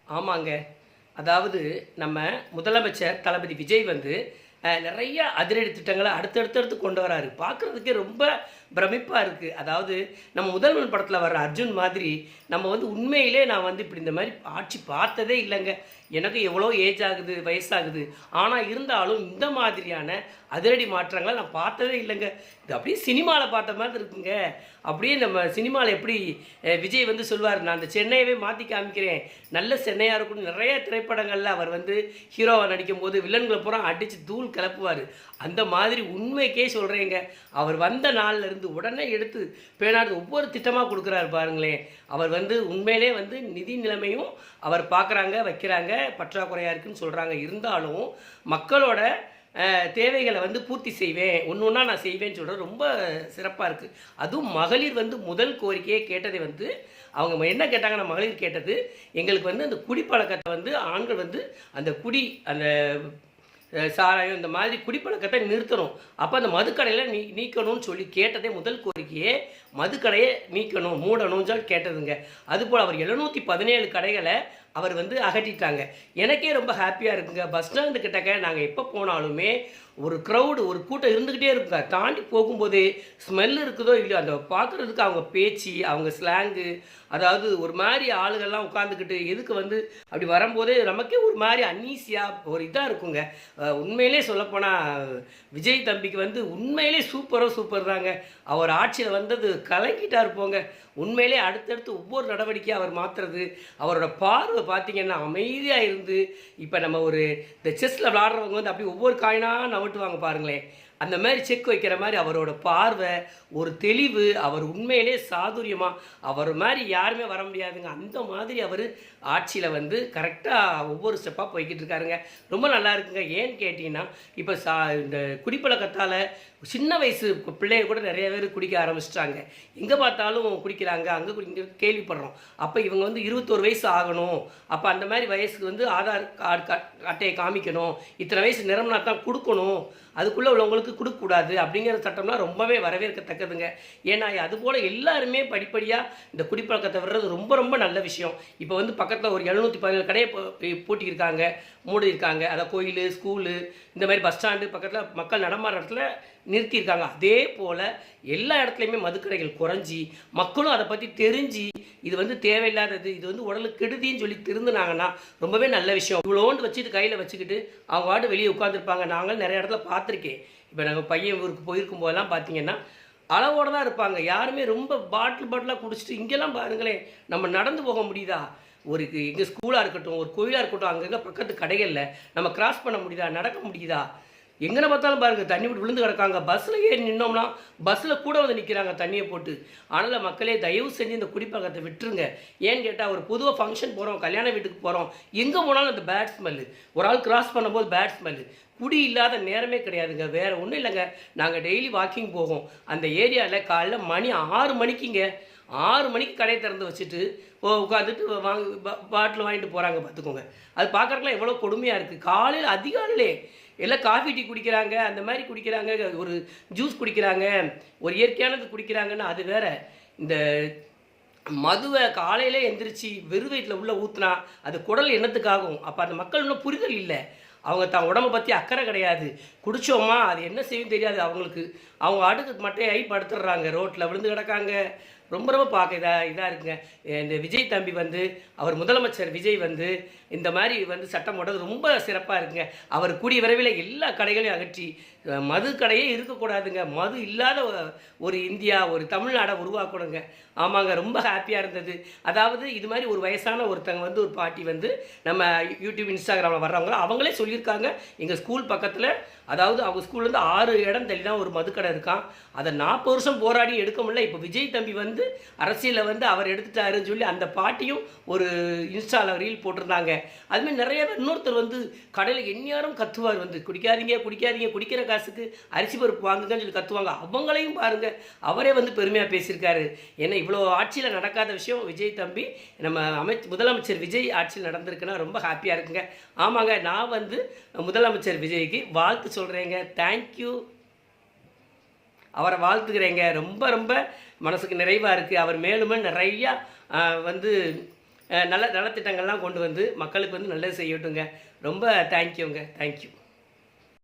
ஆமாங்க. அதாவது நம்ம முதலமைச்சர் தளபதி விஜய் வந்து நிறைய அதிரடி திட்டங்கள அடுத்தடுத்து கொண்டு வராரு. பார்க்குறதுக்கே ரொம்ப பிரமிப்பா இருக்கு. அதாவது நம்ம முதல்வன் படத்துல வர்ற அர்ஜுன் மாதிரி, நம்ம வந்து உண்மையிலே நான் வந்து இப்படி இந்த மாரி ஆட்சி பார்த்ததே இல்லங்க. எனக்கு எவ்வளோ ஏஜ் ஆகுது, வயசாகுது. ஆனா இருந்தாலும் இந்த மாதிரியான அதிரடி மாற்றங்கள நான் பார்த்ததே இல்லங்க. இது அப்படியே சினிமால பார்த்த மாதிரி இருக்குங்க. அப்படியே நம்ம சினிமால எப்படி விஜய் வந்து சொல்வாரு, "நான் அந்த சென்னையவே மாத்தி காமிக்கிறேன். நல்ல சென்னையா இருக்கும்னு" நெறைய திரைப்படங்கள்ல அவர் வந்து ஹீரோவா நடிக்கும்போது வில்லன்கள பூரா அடிச்சு தூள் கிளப்புவாரு. அந்த மாதிரி உண்மைக்கே சொல்றேங்க. அவர் வந்த நாள்ல இருந்து உடனே எடுத்து பேனாடு ஒவ்வொரு திட்டமா குடுக்குறாரு பாருங்களேன். அவர் வந்து உண்மையிலே வந்து நிதி நிலைமையும் அவர் பார்க்குறாங்க, வைக்கிறாங்க. பற்றாக்குறையா இருக்குன்னு சொல்றாங்க. இருந்தாலும் மக்களோட தேவைகளை வந்து பூர்த்தி செய்வேன், ஒன்று ஒன்றா நான் செய்வேன்னு சொல்கிறது ரொம்ப சிறப்பாக இருக்குது. அதுவும் மகளிர் வந்து முதல் கோரிக்கையை கேட்டதை வந்து அவங்க என்ன கேட்டாங்கன்னா, மகளிர் கேட்டது, எங்களுக்கு வந்து அந்த குடிப்பழக்கத்தை வந்து ஆண்கள் வந்து அந்த குடி அந்த சாராயம் இந்த மாதிரி குடிப்பழக்கத்தை நிறுத்தணும், அப்போ அந்த மதுக்கடையில் நீக்கணும்னு சொல்லி கேட்டதே முதல் கோரிக்கையே மதுக்கடையை நீக்கணும், மூடணும்னு சொல்லி கேட்டதுங்க. அதுபோல் அவர் 717 கடைகளை அவர் வந்து அகற்றிட்டாங்க. எனக்கே ரொம்ப ஹாப்பியாக இருக்குங்க. பஸ் ஸ்டாண்டு கிட்டக்க நாங்கள் எப்போ போனாலுமே ஒரு க்ரௌடு, ஒரு கூட்டம் இருந்துக்கிட்டே இருக்குங்க. தாண்டி போகும்போது ஸ்மெல் இருக்குதோ இல்லையோ, அந்த பார்க்குறதுக்கு அவங்க பேச்சு, அவங்க ஸ்லாங்கு, அதாவது ஒரு மாதிரி ஆளுகள்லாம் உட்காந்துக்கிட்டு எதுக்கு வந்து அப்படி வரும்போதே நமக்கே ஒரு மாதிரி அன்னீசியாக ஒரு இதாக இருக்குங்க. உண்மையிலே சொல்லப்போனால் விஜய் தம்பிக்கு வந்து உண்மையிலே சூப்பர் தாங்க. அவர் ஆட்சியில் வந்தது கலக்கிட்டா இருப்போங்க. உண்மையிலே அடுத்தடுத்து ஒவ்வொரு நடவடிக்கையாக அவர் மாற்றுறது, அவரோட பார்வை பார்த்தீங்கன்னா அமைதியாக இருந்து, இப்போ நம்ம ஒரு இந்த செஸ்ஸில் விளாடுறவங்க வந்து அப்படி ஒவ்வொரு காயினாக நவட்டுவாங்க பாருங்களேன், அந்த மாதிரி செக் வைக்கிற மாதிரி அவரோட பார்வை, ஒரு தெளிவு, அவர் உண்மையிலே சாதுரியமாக, அவர் மாதிரி யாருமே வர முடியாதுங்க. அந்த மாதிரி அவர் ஆட்சியில் வந்து கரெக்டாக ஒவ்வொரு ஸ்டெப்பாக போய்கிட்டு இருக்காருங்க. ரொம்ப நல்லா இருக்குங்க. ஏன்னு கேட்டிங்கன்னா, இப்போ இந்த குடிப்பழக்கத்தால் சின்ன வயசு பிள்ளைய கூட நிறைய பேர் குடிக்க ஆரம்பிச்சிட்டாங்க. எங்கே பார்த்தாலும் குடிக்கிறாங்க, அங்கே கேள்விப்படுறோம். அப்போ இவங்க வந்து 21 வயசு ஆகணும், அப்போ அந்த மாதிரி வயசுக்கு வந்து ஆதார் கார்டு அட்டையை காமிக்கணும், இத்தனை வயசு நிரம்பினா தான் கொடுக்கணும், அதுக்குள்ளே உள்ளவங்களுக்கு கொடுக்கக்கூடாது அப்படிங்கிற சட்டம்லாம் ரொம்பவே வரவேற்கத்தக்கதுங்க. ஏன்னா அதுபோல் எல்லாருமே படிப்படியாக இந்த குடிப்பழக்கத்தை வர்றது ரொம்ப நல்ல விஷயம். இப்போ வந்து பக்கத்தில் ஒரு 717 கடையை பூட்டியிருக்காங்க, மூடியிருக்காங்க. அதை கோயில், ஸ்கூலு, இந்த மாதிரி பஸ் ஸ்டாண்டு பக்கத்தில் மக்கள் நடமாடுற இடத்துல நிறுத்தியிருக்காங்க. அதே போல் எல்லா இடத்துலையுமே மதுக்கடைகள் குறைஞ்சி, மக்களும் அதை பற்றி தெரிஞ்சு இது வந்து தேவையில்லாதது, இது வந்து உடலுக்கு கெடுதின்னு சொல்லி திருந்தினாங்கன்னா ரொம்பவே நல்ல விஷயம். இவ்வளோண்டு வச்சுட்டு கையில் வச்சுக்கிட்டு அவங்க வாட்டு வெளியே உட்காந்துருப்பாங்க. நாங்கள் நிறைய இடத்துல பார்த்துருக்கேன். இப்போ நாங்கள் பையன் ஊருக்கு போயிருக்கும் போதெல்லாம் பார்த்தீங்கன்னா அளவோடு தான் இருப்பாங்க. யாருமே ரொம்ப பாட்டிலாக குடிச்சிட்டு இங்கெல்லாம் பாருங்களேன், நம்ம நடந்து போக முடியுதா? ஒரு எங்கள் ஸ்கூலாக இருக்கட்டும், ஒரு கோயிலாக இருக்கட்டும், அங்கங்கே பக்கத்து கடைகளில் நம்ம கிராஸ் பண்ண முடியுதா, நடக்க முடியுதா? எங்கே பார்த்தாலும் பாருங்கள் தண்ணி விட்டு விழுந்து கிடக்காங்க. பஸ்ஸில் ஏறி நின்னோம்னா பஸ்ஸில் கூட வந்து நிற்கிறாங்க தண்ணியை போட்டு. அதனால் மக்களே தயவு செஞ்சு இந்த குடிப்பழக்கத்தை விட்டுருங்க. ஏன்னு கேட்டால் ஒரு பொதுவாக ஃபங்க்ஷன் போகிறோம், கல்யாண வீட்டுக்கு போகிறோம், எங்கே போனாலும் அந்த பேட் ஸ்மெல்லு, ஒரு ஆள் கிராஸ் பண்ணும்போது பேட் ஸ்மெல்லு. குடி இல்லாத நேரமே கிடையாதுங்க. வேறு ஒன்றும் இல்லைங்க. நாங்கள் டெய்லி வாக்கிங் போவோம். அந்த ஏரியாவில் காலைல மணி 6 மணிக்குங்க, 6 மணிக்கு கடையை திறந்து வச்சுட்டு உட்காந்துட்டு பாட்டில் வாங்கிட்டு போகிறாங்க பார்த்துக்கோங்க. அது பார்க்குறதுக்குலாம் எவ்வளோ கொடுமையாக இருக்குது. காலையில் அதிகாலையிலே எல்லாம் காஃபி டீ குடிக்கிறாங்க, அந்த மாதிரி குடிக்கிறாங்க, ஒரு ஜூஸ் குடிக்கிறாங்க, ஒரு இயற்கையானது குடிக்கிறாங்கன்னா அது வேற. இந்த மதுவை காலையிலே எந்திரிச்சு வெறும் வயிற்றில் உள்ளே ஊற்றுனா அது குடல் எண்ணத்துக்காகும். அப்போ அந்த மக்கள் இன்னும் புரிதல் இல்லை. அவங்க தான் உடம்பை பற்றி அக்கறை கிடையாது. குடித்தோமா அது என்ன செய்யும் தெரியாது அவங்களுக்கு. அவங்க அடுக்கு மட்டையாகி படுத்துடுறாங்க, ரோட்டில் விழுந்து கிடக்காங்க. ரொம்ப பார்க்க இதாக இருக்குங்க. இந்த விஜய் தம்பி வந்து அவர் முதலமைச்சர் விஜய் வந்து இந்த மாதிரி வந்து சட்டம் போடுறது ரொம்ப சிறப்பாக இருக்குங்க. அவர் கூடிய விரைவில் எல்லா கடைகளையும் அகற்றி மது கடையே இருக்கக்கூடாதுங்க. மது இல்லாத ஒரு இந்தியா, ஒரு தமிழ்நாடை உருவாக்கணுங்க. ஆமாங்க, ரொம்ப ஹாப்பியாக இருந்தது. அதாவது இது மாதிரி ஒரு வயசான ஒருத்தங்க வந்து ஒரு பாட்டி வந்து நம்ம யூடியூப், இன்ஸ்டாகிராமில் வர்றவங்கள அவங்களே சொல்லியிருக்காங்க, எங்கள் ஸ்கூல் பக்கத்தில், அதாவது அவங்க ஸ்கூல்லேருந்து 6 இடம் தள்ளி தான் ஒரு மதுக்கடை இருக்கான். அதை 40 வருஷம் போராடி எடுக்க முடியல. இப்போ விஜய் தம்பி வந்து அரசியலில் வந்து அவர் எடுத்துட்டாருன்னு சொல்லி அந்த பாட்டியும் ஒரு இன்ஸ்டாவில் ரீல் போட்டிருந்தாங்க. அதுமாதிரி நிறைய இன்னொருத்தர் வந்து கடையில் எந்நேரம் கத்துவார், வந்து குடிக்காதீங்க குடிக்கிற காசுக்கு அரிசி பருப்பு வாங்குங்கன்னு சொல்லி கத்துவாங்க. அவங்களையும் பாருங்கள், அவரே வந்து பெருமையாக பேசியிருக்காரு. ஏன்னா இவ்வளோ ஆட்சியில் நடக்காத விஷயம் விஜய் தம்பி நம்ம முதலமைச்சர் விஜய் ஆட்சியில் நடந்திருக்குன்னா ரொம்ப ஹாப்பியாக இருக்குங்க. ஆமாங்க, நான் வந்து முதலமைச்சர் விஜய்க்கு வாழ்த்து சொல்கிறேங்க. தேங்க்யூ, அவரை வாழ்த்துக்கிறேங்க. ரொம்ப மனசுக்கு நிறைவாக இருக்குது. அவர் மேலும் நிறையா வந்து நல்ல நலத்திட்டங்கள்லாம் கொண்டு வந்து மக்களுக்கு வந்து நல்லது செய்யட்டுங்க. ரொம்ப தேங்க்யூங்க. தேங்க்யூ.